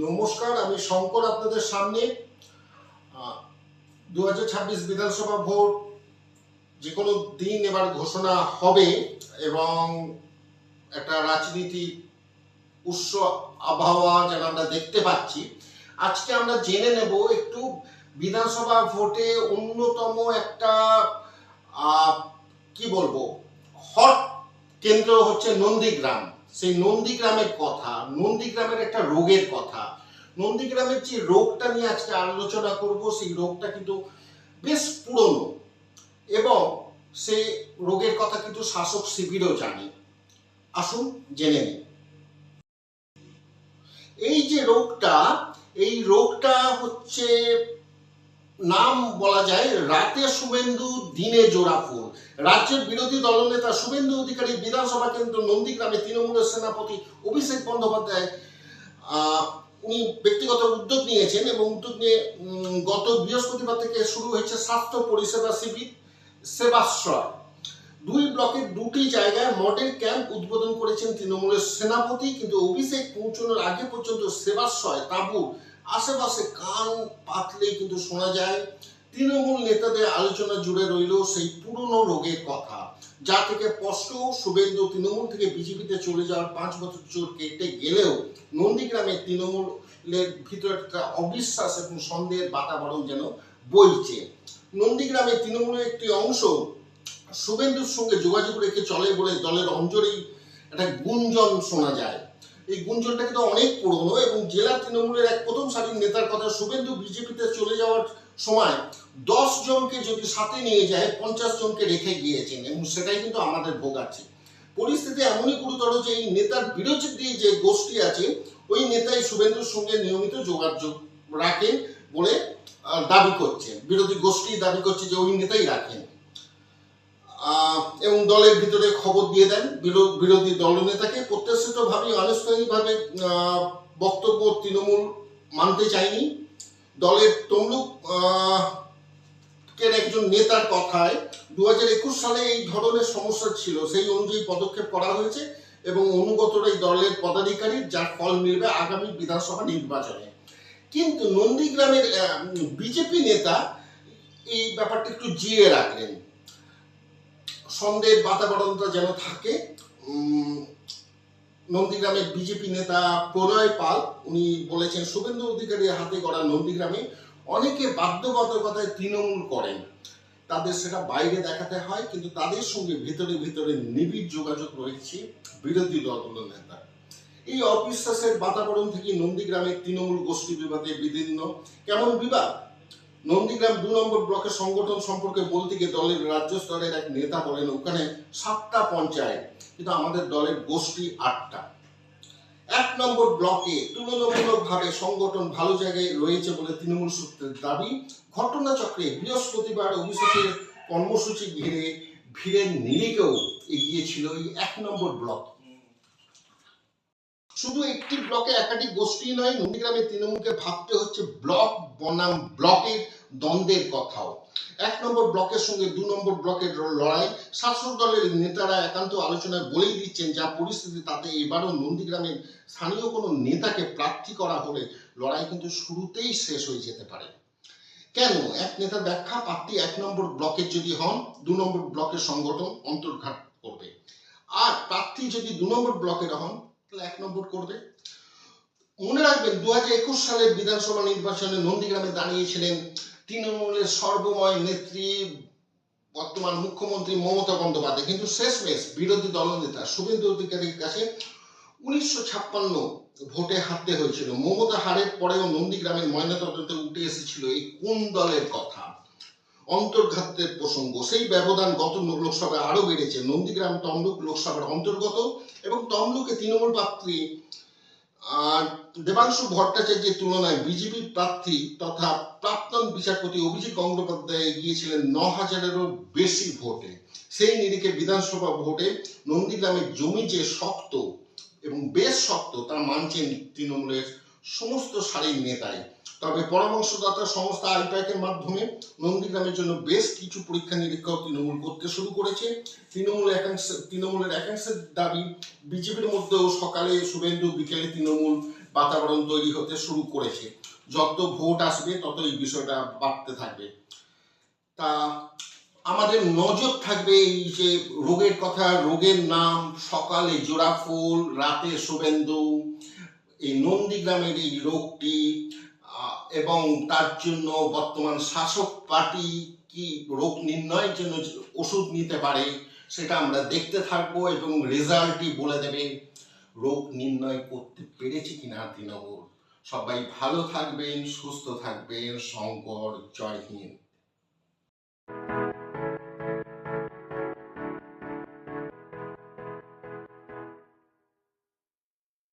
নমস্কার, আমি শঙ্কর আপনাদের সামনে। 2026 বিধানসভা ভোট যে কোনো দিন এবার ঘোষণা হবে এবং একটা রাজনীতি উৎস আবহাওয়া যেন আমরা দেখতে পাচ্ছি। আজকে আমরা জেনে নেব একটু বিধানসভা ভোটে অন্যতম একটা কি বলবো হট কেন্দ্র হচ্ছে নন্দীগ্রাম। সেই নন্দীগ্রামের কথা, নন্দীগ্রামের একটা রোগের কথা, নন্দীগ্রামের যে রোগটা নিয়ে আজকে আলোচনা করব, সেই রোগটা কিন্তু বেশ পুরনো এবং সেই রোগের কথা কিন্তু শাসক শিবিরও জানে। আসুন জেনে নিই। এই যে রোগটা, এই রোগটা হচ্ছে নাম বলা যায় রাতে শুভেন্দু দিনে জোড়া ফুল। রাজ্যের বিরোধী দলনেতা শুভেন্দু অধিকারী বিধানসভা কেন্দ্র নন্দীগ্রামে তৃণমূলের সেনাপতি অভিষেক বন্দ্যোপাধ্যায় উনি ব্যক্তিগত উদ্যোগ নিয়েছেন এবং উদ্যোগ নিয়ে গত বৃহস্পতিবার থেকে শুরু হয়েছে স্বাস্থ্য পরিষেবা শিবির সেবাশ্রয়। 2 ব্লকের 2টি জায়গায় মডেল ক্যাম্প উদ্বোধন করেছেন তৃণমূলের সেনাপতি। কিন্তু অভিষেক পৌঁছানোর আগে পর্যন্ত সেবাশ্রয় তাঁবুর আশেপাশে কান পাতলেই কিন্তু শোনা যায় তৃণমূল নেতাদের আলোচনা জুড়ে রইল সেই পুরনো রোগের কথা, যা থেকে স্পষ্ট শুভেন্দু তৃণমূল থেকে বিজেপিতে চলে যাওয়ার 5 বছর কেটে গেলেও নন্দীগ্রামে তৃণমূলের ভিতরে একটা অবিশ্বাস এবং সন্দেহের বাতাবরণ যেন বইছে। নন্দীগ্রামে তৃণমূলের একটি অংশ শুভেন্দুর সঙ্গে যোগাযোগ রেখে চলে বলে দলের অঞ্চলেই একটা গুঞ্জন শোনা যায়। এই গুঞ্জনটা কিন্তু অনেক পুরনো এবং জেলা তৃণমূলের এক প্রথম সারির নেতার কথা, শুভেন্দু বিজেপিতে চলে যাওয়ার সময় 10 জনকে যদি সাথে নিয়ে যায় 50 জনকে রেখে গিয়েছেন এবং সেটাই কিন্তু আমাদের ভোগাচ্ছে। পরিস্থিতি এমনই গুরুতর যে এই নেতার বিরোধী যে গোষ্ঠী আছে ওই নেতাই শুভেন্দুর সঙ্গে নিয়মিত যোগাযোগ রাখেন বলে দাবি করছে, বিরোধী গোষ্ঠী দাবি করছে যে ওই নেতাই রাখেন এবং দলের ভিতরে খবর দিয়ে দেন বিরোধী দলনেতাকে। প্রত্যাশিতভাবে আনুষ্ঠানিকভাবে বক্তব্য তৃণমূল মানতে চায়নি। দলের তমলুক একজন নেতার কথায় 2021 সালে এই ধরনের সমস্যা ছিল, সেই অনুযায়ী পদক্ষেপ করা হয়েছে এবং অনুগতরাই দলের পদাধিকারী, যার ফল মিলবে আগামী বিধানসভা নির্বাচনে। কিন্তু নন্দীগ্রামের বিজেপি নেতা এই ব্যাপারটা একটু জিয়ে রাখলেন, সন্দেহের বাতাবরণটা যেন থাকে। নন্দীগ্রামের বিজেপি নেতা প্রণয় পাল উনি বলেছেন, শুভেন্দু অধিকারীর হাতে গড়া নন্দীগ্রামে অনেকে বাধ্যবাধকতায় তৃণমূল করেন, তাদের সেটা বাইরে দেখাতে হয়, কিন্তু তাদের সঙ্গে ভিতরে ভিতরে নিবিড় যোগাযোগ রয়েছে বিরোধী দলগুলোর নেতা। এই অবিশ্বাসের বাতাবরণ থেকে নন্দীগ্রামের তৃণমূল গোষ্ঠী বিবাদে বিদীর্ণ। কেমন বিবাদ? নন্দীগ্রাম 2 নম্বর ব্লকের সংগঠন সম্পর্কে বলতে গিয়ে দলের রাজ্য স্তরের এক নেতা বলেন, ওখানে 7টা পঞ্চায়েত কিন্তু আমাদের দলের গোষ্ঠী 8টা। 1 নম্বর ব্লকে তুলনামূলকভাবে সংগঠন ভালো জায়গায় রয়েছে বলে তৃণমূল সূত্রের দাবি। ঘটনাচক্রে বৃহস্পতিবার অভিষেকের কর্মসূচি ঘিরে ভিড়ের নিরিখেও এগিয়েছিল এই 1 নম্বর ব্লক। শুধু একটি ব্লকে একাধিক গোষ্ঠী নয়, নন্দীগ্রামে তৃণমূলকে ভাবতে হচ্ছে ব্লক বনাম ব্লকের দ্বন্দ্বের কথাও। 1 নম্বর ব্লকের সঙ্গে 2 নম্বর ব্লকের লড়াই। শাসক দলের নেতারা একান্ত আলোচনায় বলেই দিচ্ছেন যা পরিস্থিতি, তাতে এবারও নন্দীগ্রামের স্থানীয় কোনো নেতাকে প্রার্থী করা হলে লড়াই কিন্তু শুরুতেই শেষ হয়ে যেতে পারে। কেন? এক নেতার ব্যাখ্যা, প্রার্থী 1 নম্বর ব্লকের যদি হন 2 নম্বর ব্লকের সংগঠন অন্তর্ঘাত করবে, আর প্রার্থী যদি 2 নম্বর ব্লকের হন তাহলে 1 নম্বর করবে। মনে রাখবেন 2021 সালের বিধানসভা নির্বাচনে নন্দীগ্রামে দাঁড়িয়েছিলেন তৃণমূলের সর্বময় নেত্রী বর্তমান মুখ্যমন্ত্রী মমতা বন্দ্যোপাধ্যায়, কিন্তু শেষমেশ বিরোধী দলনেতা শুভেন্দু অধিকারীর কাছে 1956 ভোটে হারতে হয়েছিল। মমতা হারের পরেও নন্দীগ্রামের ময়নাতদন্তে উঠে এসেছিল এই কোন দলের কথা, অন্তর্ঘাতের প্রসঙ্গ। সেই ব্যবধান গত লোকসভায় আরো বেড়েছে। নন্দীগ্রাম তমলুক লোকসভার অন্তর্গত এবং তমলুকে তৃণমূল প্রার্থী দেবাংশু ভট্টাচার্যের তুলনায় বিজেপি প্রার্থী তথা প্রাক্তন বিচারপতি অভিজিৎ গঙ্গোপাধ্যায় গিয়েছিলেন 9000-এরও বেশি ভোটে। সেই নিরিখে বিধানসভা ভোটে নন্দীগ্রামের জমি যে শক্ত এবং বেশ শক্ত তা মানছেন তৃণমূলের সমস্ত সারির নেতাই। তবে পরামর্শদাতা সংস্থা আইপ্যাকের মাধ্যমে নন্দীগ্রামের জন্য বেশ কিছু পরীক্ষা নিরীক্ষাও তৃণমূল করতে শুরু করেছে। তৃণমূলের একাংশের দাবি, বিজেপির মধ্যেও সকালে শুভেন্দু বিকেলে তৃণমূল বাতাবরণ তৈরি হতে শুরু করেছে। যত ভোট আসবে তত এই বিষয়টা বাড়তে থাকবে। তা আমাদের নজর থাকবে এই যে রোগের কথা, রোগের নাম, সকালে জোড়া ফুল, রাতে শুভেন্দু, এই নন্দীগ্রামের এই রোগটি, এবং তার জন্য বর্তমান শাসক পার্টি কি রোগ নির্ণয়ের জন্য ওষুধ নিতে পারে সেটা আমরা দেখতে থাকবো, এবং রেজাল্টই বলে দেবে রোগ নির্ণয় করতে পেরেছে কিনা তৃণমূল। সবাই ভালো থাকবেন, সুস্থ থাকবেন। শঙ্কর, জয় হিন্দ।